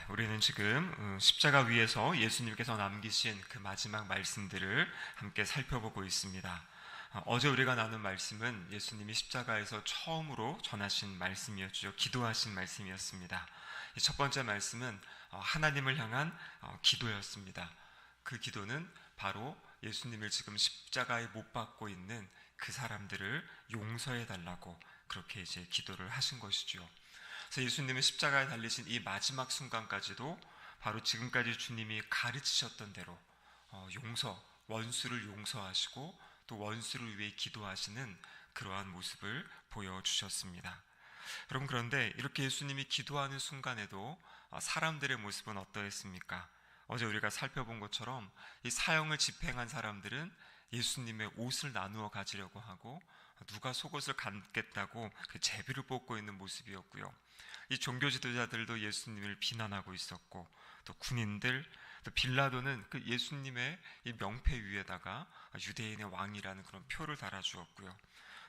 우리는 지금 십자가 위에서 예수님께서 남기신 그 마지막 말씀들을 함께 살펴보고 있습니다. 어제 우리가 나눈 말씀은 예수님이 십자가에서 처음으로 전하신 말씀이었죠. 기도하신 말씀이었습니다. 첫 번째 말씀은 하나님을 향한 기도였습니다. 그 기도는 바로 예수님을 지금 십자가에 못 박고 있는 그 사람들을 용서해 달라고 그렇게 이제 기도를 하신 것이죠. 그래서 예수님은 십자가에 달리신 이 마지막 순간까지도 바로 지금까지 주님이 가르치셨던 대로 원수를 용서하시고 또 원수를 위해 기도하시는 그러한 모습을 보여주셨습니다. 여러분, 그런데 이렇게 예수님이 기도하는 순간에도 사람들의 모습은 어떠했습니까? 어제 우리가 살펴본 것처럼 이 사형을 집행한 사람들은 예수님의 옷을 나누어 가지려고 하고 누가 속옷을 갖겠다고 그 제비를 뽑고 있는 모습이었고요. 이 종교 지도자들도 예수님을 비난하고 있었고, 또 군인들, 또 빌라도는 그 예수님의 이 명패 위에다가 유대인의 왕이라는 그런 표를 달아주었고요.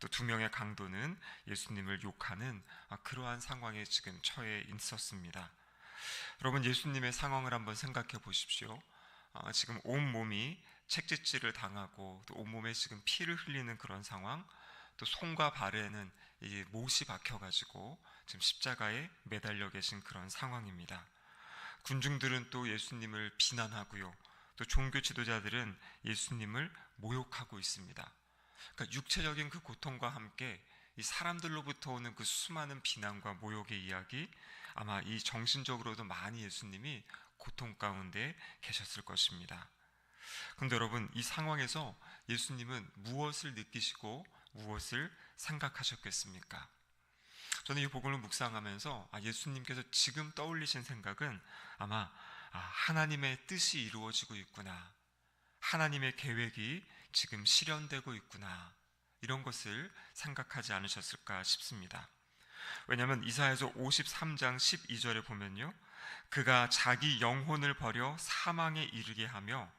또 두 명의 강도는 예수님을 욕하는 그러한 상황에 지금 처해 있었습니다. 여러분, 예수님의 상황을 한번 생각해 보십시오. 지금 온몸이 책짓질을 당하고 또 온몸에 지금 피를 흘리는 그런 상황, 또 손과 발에는 이 못이 박혀가지고 지금 십자가에 매달려 계신 그런 상황입니다. 군중들은 또 예수님을 비난하고요. 또 종교 지도자들은 예수님을 모욕하고 있습니다. 그러니까 육체적인 그 고통과 함께 이 사람들로부터 오는 그 수많은 비난과 모욕의 이야기, 아마 이 정신적으로도 많이 예수님이 고통 가운데 계셨을 것입니다. 그런데 여러분, 이 상황에서 예수님은 무엇을 느끼시고 무엇을 생각하셨겠습니까? 저는 이 복음을 묵상하면서 예수님께서 지금 떠올리신 생각은 아마 하나님의 뜻이 이루어지고 있구나, 하나님의 계획이 지금 실현되고 있구나, 이런 것을 생각하지 않으셨을까 싶습니다. 왜냐하면 이사야서 53장 12절에 보면요, 그가 자기 영혼을 버려 사망에 이르게 하며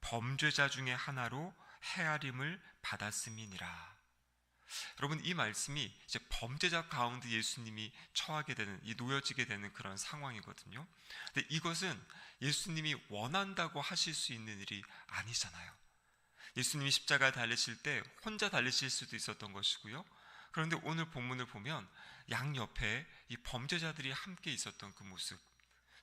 범죄자 중에 하나로 헤아림을 받았음이니라. 여러분, 이 말씀이 이제 범죄자 가운데 예수님이 처하게 되는, 이 놓여지게 되는 그런 상황이거든요. 근데 이것은 예수님이 원한다고 하실 수 있는 일이 아니잖아요. 예수님이 십자가에 달리실 때 혼자 달리실 수도 있었던 것이고요. 그런데 오늘 본문을 보면 양옆에 이 범죄자들이 함께 있었던 그 모습,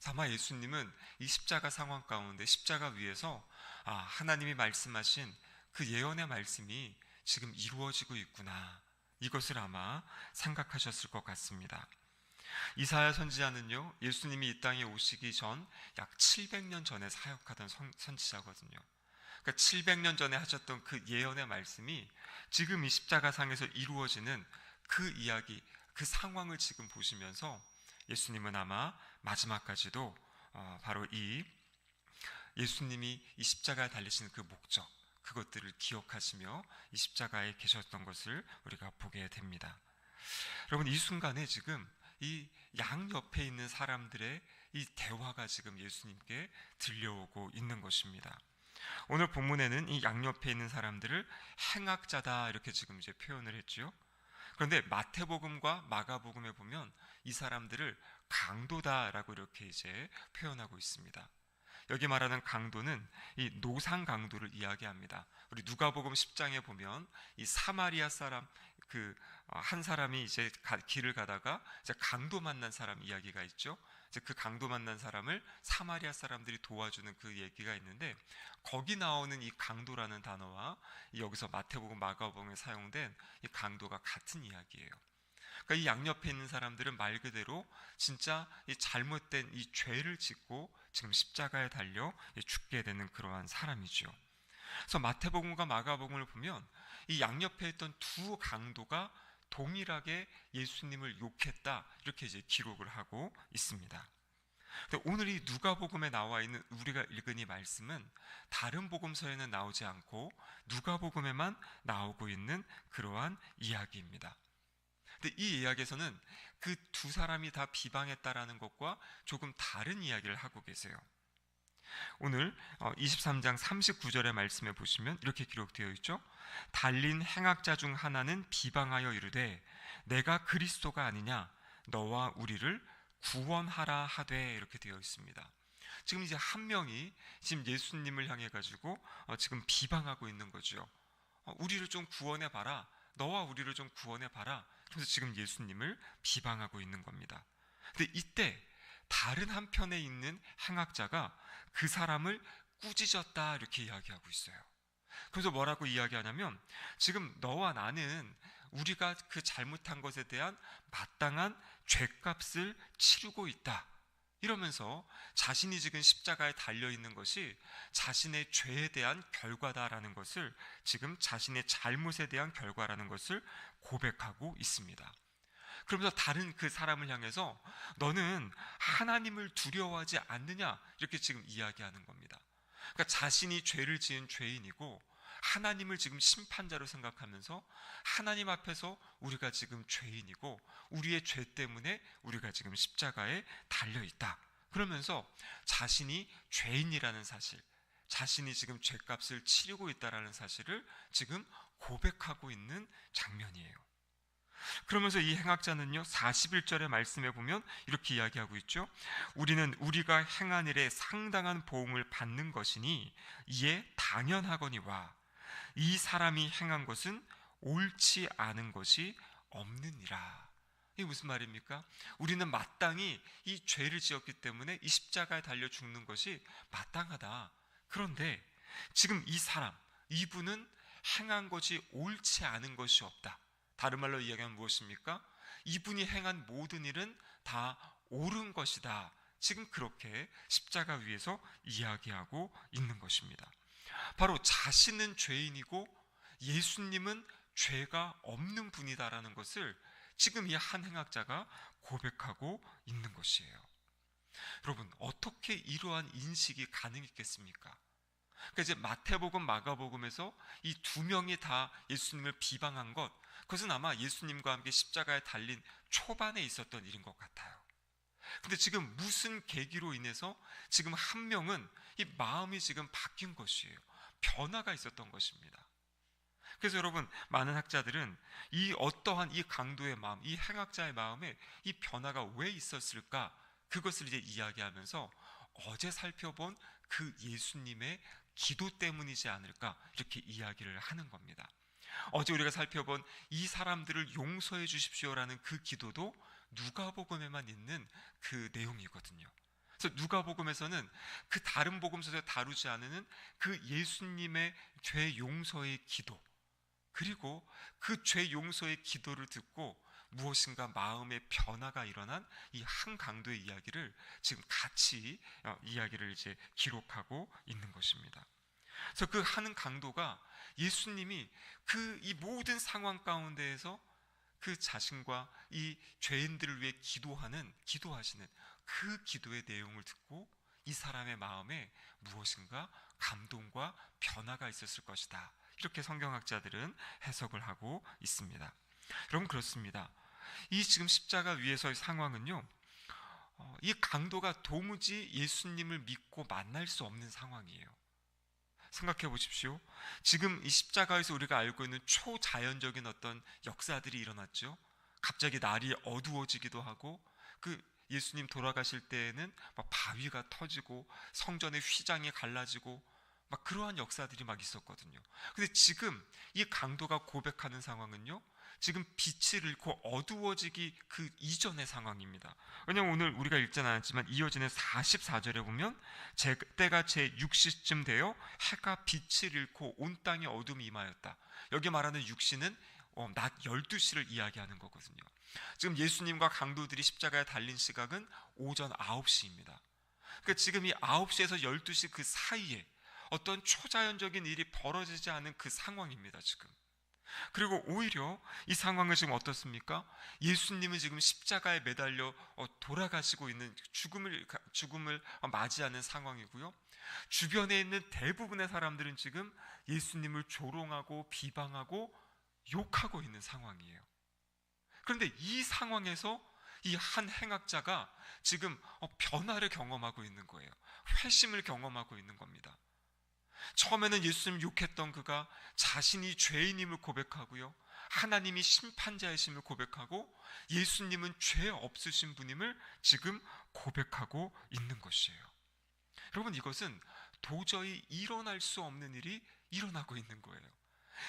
아마 예수님은 이 십자가 상황 가운데 십자가 위에서 하나님이 말씀하신 그 예언의 말씀이 지금 이루어지고 있구나, 이것을 아마 생각하셨을 것 같습니다. 이사야 선지자는요, 예수님이 이 땅에 오시기 전 약 700년 전에 사역하던 선지자거든요. 그러니까 700년 전에 하셨던 그 예언의 말씀이 지금 이 십자가상에서 이루어지는 그 이야기, 그 상황을 지금 보시면서 예수님은 아마 마지막까지도 바로 이 예수님이 이 십자가에 달리신 그 목적, 그것들을 기억하시며 이 십자가에 계셨던 것을 우리가 보게 됩니다. 여러분, 이 순간에 지금 이 양옆에 있는 사람들의 이 대화가 지금 예수님께 들려오고 있는 것입니다. 오늘 본문에는 이 양옆에 있는 사람들을 행악자다, 이렇게 지금 이제 표현을 했죠. 그런데 마태복음과 마가복음에 보면 이 사람들을 강도다라고 이렇게 이제 표현하고 있습니다. 여기 말하는 강도는 이 노상 강도를 이야기합니다. 우리 누가복음 10장에 보면 이 사마리아 사람 한 사람이 이제 길을 가다가 이제 강도 만난 사람 이야기가 있죠. 이제 그 강도 만난 사람을 사마리아 사람들이 도와주는 그 얘기가 있는데, 거기 나오는 이 강도라는 단어와 여기서 마태복음 마가복음에 사용된 이 강도가 같은 이야기예요. 그러니까 이 양옆에 있는 사람들은 말 그대로 진짜 이 잘못된 이 죄를 짓고 지금 십자가에 달려 죽게 되는 그러한 사람이죠. 그래서 마태복음과 마가복음을 보면 이 양옆에 있던 두 강도가 동일하게 예수님을 욕했다, 이렇게 이제 기록을 하고 있습니다. 근데 오늘 이 누가복음에 나와 있는 우리가 읽은 이 말씀은 다른 복음서에는 나오지 않고 누가복음에만 나오고 있는 그러한 이야기입니다. 근데 이 이야기에서는 그 두 사람이 다 비방했다라는 것과 조금 다른 이야기를 하고 계세요. 오늘 23장 39절의 말씀에 보시면 이렇게 기록되어 있죠. 달린 행악자 중 하나는 비방하여 이르되 내가 그리스도가 아니냐, 너와 우리를 구원하라 하되 이렇게 되어 있습니다. 지금 이제 한 명이 지금 예수님을 향해 가지고 지금 비방하고 있는 거죠. 우리를 좀 구원해 봐라. 너와 우리를 좀 구원해 봐라. 그래서 지금 예수님을 비방하고 있는 겁니다. 근데 이때 다른 한편에 있는 행악자가 그 사람을 꾸짖었다 이렇게 이야기하고 있어요. 그래서 뭐라고 이야기하냐면 지금 너와 나는 우리가 그 잘못한 것에 대한 마땅한 죗값을 치르고 있다. 이러면서 자신이 지금 십자가에 달려있는 것이 자신의 죄에 대한 결과다라는 것을, 지금 자신의 잘못에 대한 결과라는 것을 고백하고 있습니다. 그러면서 다른 그 사람을 향해서 너는 하나님을 두려워하지 않느냐 이렇게 지금 이야기하는 겁니다. 그러니까 자신이 죄를 지은 죄인이고 하나님을 지금 심판자로 생각하면서 하나님 앞에서 우리가 지금 죄인이고 우리의 죄 때문에 우리가 지금 십자가에 달려있다. 그러면서 자신이 죄인이라는 사실, 자신이 지금 죄값을 치르고 있다는 사실을 지금 고백하고 있는 장면이에요. 그러면서 이 행악자는요 41절의 말씀에 보면 이렇게 이야기하고 있죠. 우리는 우리가 행한 일에 상당한 보응을 받는 것이니 이에 당연하거니와 이 사람이 행한 것은 옳지 않은 것이 없느니라. 이게 무슨 말입니까? 우리는 마땅히 이 죄를 지었기 때문에 이 십자가에 달려 죽는 것이 마땅하다. 그런데 지금 이 사람, 이분은 행한 것이 옳지 않은 것이 없다. 다른 말로 이야기하면 무엇입니까? 이분이 행한 모든 일은 다 옳은 것이다. 지금 그렇게 십자가 위에서 이야기하고 있는 것입니다. 바로 자신은 죄인이고 예수님은 죄가 없는 분이다라는 것을 지금 이 한 행악자가 고백하고 있는 것이에요. 여러분, 어떻게 이러한 인식이 가능했겠습니까? 그러니까 이제 마태복음, 마가복음에서 이 두 명이 다 예수님을 비방한 것, 그것은 아마 예수님과 함께 십자가에 달린 초반에 있었던 일인 것 같아요. 근데 지금 무슨 계기로 인해서 지금 한 명은 이 마음이 지금 바뀐 것이에요. 변화가 있었던 것입니다. 그래서 여러분, 많은 학자들은 이 어떠한 이 강도의 마음, 이 행악자의 마음에 이 변화가 왜 있었을까? 그것을 이제 이야기하면서 어제 살펴본 그 예수님의 기도 때문이지 않을까? 이렇게 이야기를 하는 겁니다. 어제 우리가 살펴본 이 사람들을 용서해 주십시오라는 그 기도도 누가복음에만 있는 그 내용이거든요. 그래서 누가복음에서는 그 다른 복음서에 다루지 않는 그 예수님의 죄 용서의 기도, 그리고 그 죄 용서의 기도를 듣고 무엇인가 마음의 변화가 일어난 이 한 강도의 이야기를 지금 같이 이야기를 이제 기록하고 있는 것입니다. 그래서 그 한 강도가 예수님이 그 이 모든 상황 가운데에서 그 자신과 이 죄인들을 위해 기도하시는 그 기도의 내용을 듣고 이 사람의 마음에 무엇인가 감동과 변화가 있었을 것이다. 이렇게 성경학자들은 해석을 하고 있습니다. 여러분, 그렇습니다. 이 지금 십자가 위에서의 상황은요, 이 강도가 도무지 예수님을 믿고 만날 수 없는 상황이에요. 생각해 보십시오. 지금 이 십자가에서 우리가 알고 있는 초자연적인 어떤 역사들이 일어났죠. 갑자기 날이 어두워지기도 하고, 그 예수님 돌아가실 때에는 막 바위가 터지고 성전의 휘장이 갈라지고 막 그러한 역사들이 막 있었거든요. 근데 지금 이 강도가 고백하는 상황은요, 지금 빛을 잃고 어두워지기 그 이전의 상황입니다. 왜냐하면 오늘 우리가 읽지는 않았지만 이어지는 44절에 보면 때가 제 6시쯤 되어 해가 빛을 잃고 온 땅에 어둠이 임하였다. 여기 말하는 6시는 낮 12시를 이야기하는 거거든요. 지금 예수님과 강도들이 십자가에 달린 시각은 오전 9시입니다. 그러니까 지금 이 9시에서 12시 그 사이에 어떤 초자연적인 일이 벌어지지 않은 그 상황입니다, 지금. 그리고 오히려 이 상황은 지금 어떻습니까? 예수님은 지금 십자가에 매달려 돌아가시고 있는 죽음을 맞이하는 상황이고요. 주변에 있는 대부분의 사람들은 지금 예수님을 조롱하고 비방하고 욕하고 있는 상황이에요. 그런데 이 상황에서 이 한 행악자가 지금 변화를 경험하고 있는 거예요. 회심을 경험하고 있는 겁니다. 처음에는 예수님 욕했던 그가 자신이 죄인임을 고백하고요, 하나님이 심판자이심을 고백하고 예수님은 죄 없으신 분임을 지금 고백하고 있는 것이에요. 여러분, 이것은 도저히 일어날 수 없는 일이 일어나고 있는 거예요.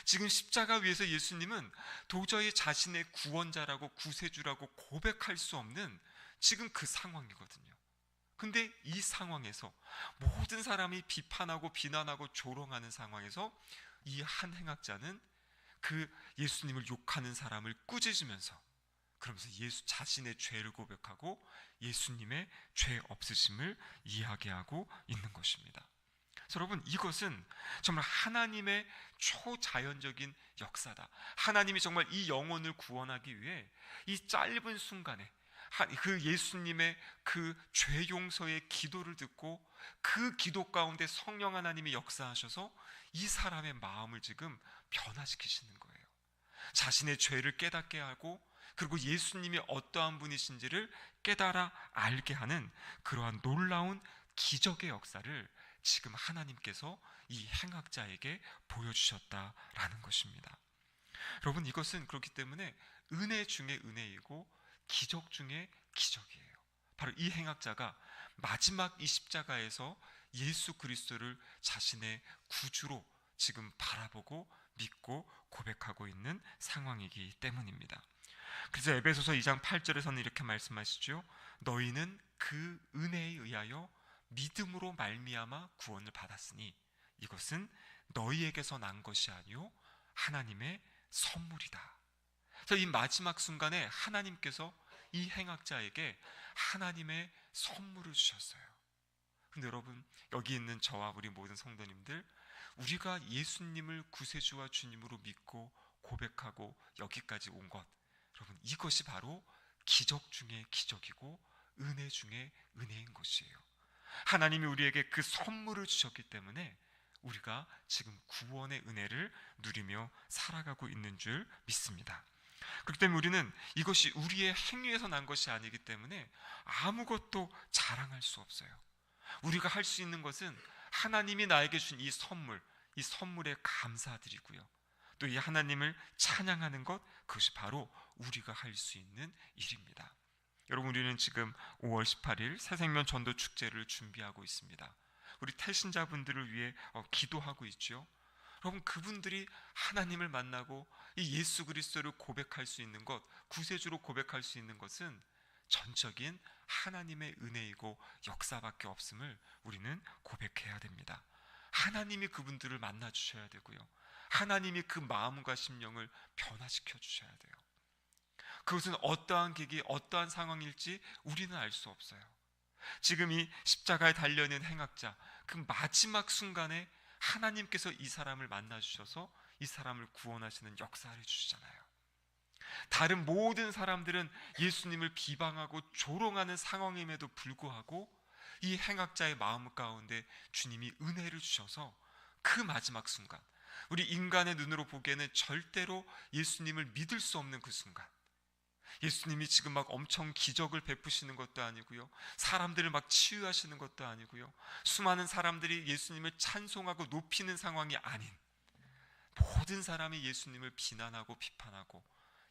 지금 십자가 위에서 예수님은 도저히 자신의 구원자라고 구세주라고 고백할 수 없는 지금 그 상황이거든요. 근데 이 상황에서, 모든 사람이 비판하고 비난하고 조롱하는 상황에서 이 한 행악자는 그 예수님을 욕하는 사람을 꾸짖으면서, 그러면서 예수 자신의 죄를 고백하고 예수님의 죄 없으심을 이야기하고 있는 것입니다. 그래서 여러분, 이것은 정말 하나님의 초자연적인 역사다. 하나님이 정말 이 영혼을 구원하기 위해 이 짧은 순간에 그 예수님의 그 죄 용서의 기도를 듣고 그 기도 가운데 성령 하나님이 역사하셔서 이 사람의 마음을 지금 변화시키시는 거예요. 자신의 죄를 깨닫게 하고, 그리고 예수님이 어떠한 분이신지를 깨달아 알게 하는 그러한 놀라운 기적의 역사를 지금 하나님께서 이 행악자에게 보여주셨다라는 것입니다. 여러분, 이것은 그렇기 때문에 은혜 중에 은혜이고 기적 중에 기적이에요. 바로 이 행악자가 마지막 이 십자가에서 예수 그리스도를 자신의 구주로 지금 바라보고 믿고 고백하고 있는 상황이기 때문입니다. 그래서 에베소서 2장 8절에서는 이렇게 말씀하시죠. 너희는 그 은혜에 의하여 믿음으로 말미암아 구원을 받았으니 이것은 너희에게서 난 것이 아니요 하나님의 선물이다. 그래서 이 마지막 순간에 하나님께서 이 행악자에게 하나님의 선물을 주셨어요. 근데 여러분, 여기 있는 저와 우리 모든 성도님들, 우리가 예수님을 구세주와 주님으로 믿고 고백하고 여기까지 온 것, 여러분, 이것이 바로 기적 중에 기적이고 은혜 중에 은혜인 것이에요. 하나님이 우리에게 그 선물을 주셨기 때문에 우리가 지금 구원의 은혜를 누리며 살아가고 있는 줄 믿습니다. 그렇기 때문에 우리는 이것이 우리의 행위에서 난 것이 아니기 때문에 아무것도 자랑할 수 없어요. 우리가 할 수 있는 것은 하나님이 나에게 준 이 선물에 감사드리고요, 또 이 하나님을 찬양하는 것, 그것이 바로 우리가 할 수 있는 일입니다. 여러분, 우리는 지금 5월 18일 새생명 전도 축제를 준비하고 있습니다. 우리 태신자분들을 위해 기도하고 있죠. 여러분, 그분들이 하나님을 만나고 이 예수 그리스도를 고백할 수 있는 것, 구세주로 고백할 수 있는 것은 전적인 하나님의 은혜이고 역사밖에 없음을 우리는 고백해야 됩니다. 하나님이 그분들을 만나 주셔야 되고요, 하나님이 그 마음과 심령을 변화시켜 주셔야 돼요. 그것은 어떠한 계기, 어떠한 상황일지 우리는 알 수 없어요. 지금 이 십자가에 달려있는 행악자, 그 마지막 순간에 하나님께서 이 사람을 만나 주셔서 이 사람을 구원하시는 역사를 주시잖아요. 다른 모든 사람들은 예수님을 비방하고 조롱하는 상황임에도 불구하고 이 행악자의 마음 가운데 주님이 은혜를 주셔서 그 마지막 순간, 우리 인간의 눈으로 보기에는 절대로 예수님을 믿을 수 없는 그 순간, 예수님이 지금 막 엄청 기적을 베푸시는 것도 아니고요, 사람들을 막 치유하시는 것도 아니고요, 수많은 사람들이 예수님을 찬송하고 높이는 상황이 아닌, 모든 사람이 예수님을 비난하고 비판하고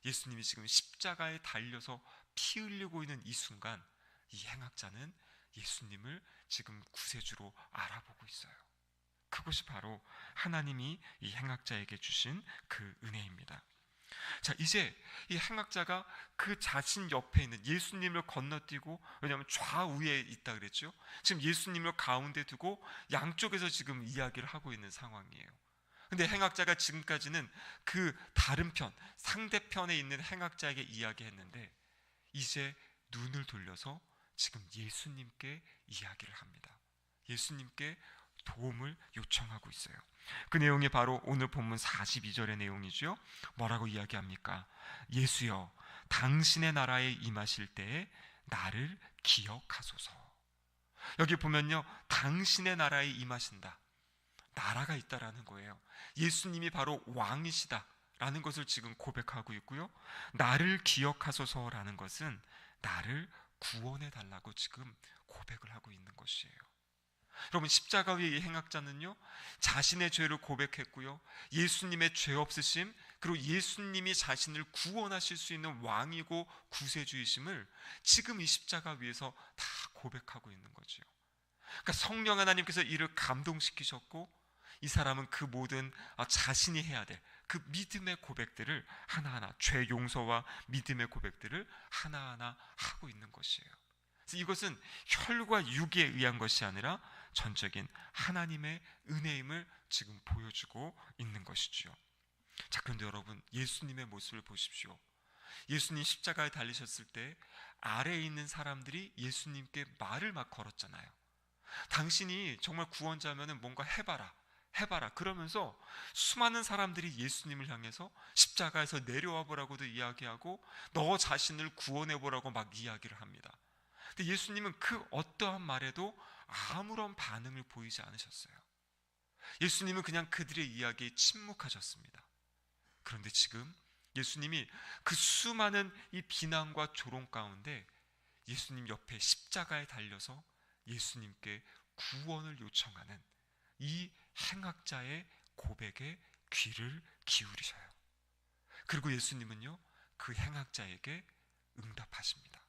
예수님이 지금 십자가에 달려서 피 흘리고 있는 이 순간, 이 행악자는 예수님을 지금 구세주로 알아보고 있어요. 그것이 바로 하나님이 이 행악자에게 주신 그 은혜입니다. 자, 이제 이 행악자가 그 자신 옆에 있는 예수님을 건너뛰고, 왜냐하면 좌우에 있다 그랬죠. 지금 예수님을 가운데 두고 양쪽에서 지금 이야기를 하고 있는 상황이에요. 근데 행악자가 지금까지는 그 다른 편, 상대편에 있는 행악자에게 이야기했는데 이제 눈을 돌려서 지금 예수님께 이야기를 합니다. 예수님께 도움을 요청하고 있어요. 그 내용이 바로 오늘 본문 42절의 내용이죠. 뭐라고 이야기합니까? 예수여, 당신의 나라에 임하실 때에 나를 기억하소서. 여기 보면요, 당신의 나라에 임하신다, 나라가 있다라는 거예요. 예수님이 바로 왕이시다라는 것을 지금 고백하고 있고요, 나를 기억하소서라는 것은 나를 구원해 달라고 지금 고백을 하고 있는 것이에요. 여러분, 십자가 위의 이 행악자는요, 자신의 죄를 고백했고요, 예수님의 죄 없으심, 그리고 예수님이 자신을 구원하실 수 있는 왕이고 구세주이심을 지금 이 십자가 위에서 다 고백하고 있는 거지요. 그러니까 성령 하나님께서 이를 감동시키셨고, 이 사람은 그 모든 자신이 해야 될 그 믿음의 고백들을 하나하나, 죄 용서와 믿음의 고백들을 하나하나 하고 있는 것이에요. 그래서 이것은 혈과 육에 의한 것이 아니라 전적인 하나님의 은혜임을 지금 보여주고 있는 것이지요. 자, 그런데 여러분, 예수님의 모습을 보십시오. 예수님 십자가에 달리셨을 때 아래에 있는 사람들이 예수님께 말을 막 걸었잖아요. 당신이 정말 구원자면은 뭔가 해봐라, 해봐라 그러면서 수많은 사람들이 예수님을 향해서 십자가에서 내려와 보라고도 이야기하고 너 자신을 구원해 보라고 막 이야기를 합니다. 근데 예수님은 그 어떠한 말에도 아무런 반응을 보이지 않으셨어요. 예수님은 그냥 그들의 이야기에 침묵하셨습니다. 그런데 지금 예수님이 그 수많은 이 비난과 조롱 가운데 예수님 옆에 십자가에 달려서 예수님께 구원을 요청하는 이 행악자의 고백에 귀를 기울이셔요. 그리고 예수님은요, 그 행악자에게 응답하십니다.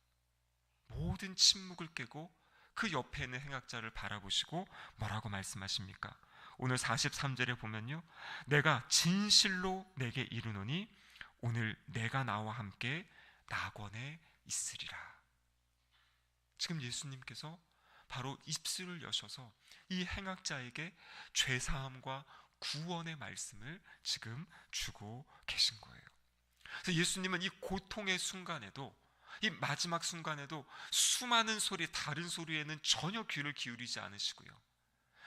모든 침묵을 깨고 그 옆에 있는 행악자를 바라보시고 뭐라고 말씀하십니까? 오늘 43절에 보면요, 내가 진실로 내게 이르노니 오늘 내가 나와 함께 낙원에 있으리라. 지금 예수님께서 바로 입술을 여셔서 이 행악자에게 죄사함과 구원의 말씀을 지금 주고 계신 거예요. 그래서 예수님은 이 고통의 순간에도, 이 마지막 순간에도 수많은 소리, 다른 소리에는 전혀 귀를 기울이지 않으시고요,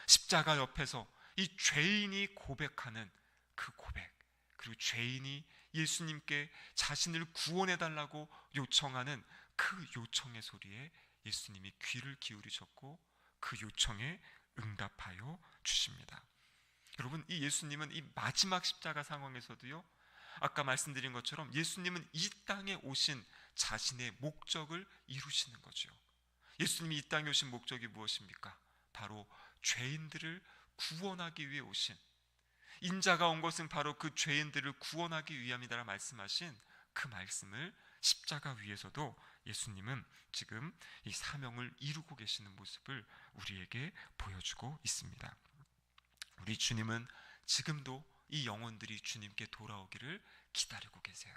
십자가 옆에서 이 죄인이 고백하는 그 고백, 그리고 죄인이 예수님께 자신을 구원해달라고 요청하는 그 요청의 소리에 예수님이 귀를 기울이셨고 그 요청에 응답하여 주십니다. 여러분, 이 예수님은 이 마지막 십자가 상황에서도요, 아까 말씀드린 것처럼 예수님은 이 땅에 오신 자신의 목적을 이루시는 거죠. 예수님이 이 땅에 오신 목적이 무엇입니까? 바로 죄인들을 구원하기 위해 오신, 인자가 온 것은 바로 그 죄인들을 구원하기 위함이다 말씀하신 그 말씀을 십자가 위에서도 예수님은 지금 이 사명을 이루고 계시는 모습을 우리에게 보여주고 있습니다. 우리 주님은 지금도 이 영혼들이 주님께 돌아오기를 기다리고 계세요.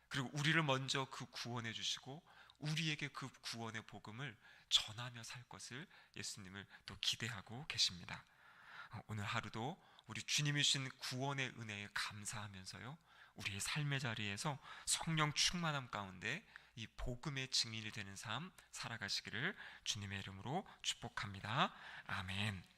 그리고 우리를 먼저 그 구원해 주시고 우리에게 그 구원의 복음을 전하며 살 것을 예수님을 또 기대하고 계십니다. 오늘 하루도 우리 주님이 주신 구원의 은혜에 감사하면서요, 우리의 삶의 자리에서 성령 충만함 가운데 이 복음의 증인이 되는 삶 살아가시기를 주님의 이름으로 축복합니다. 아멘.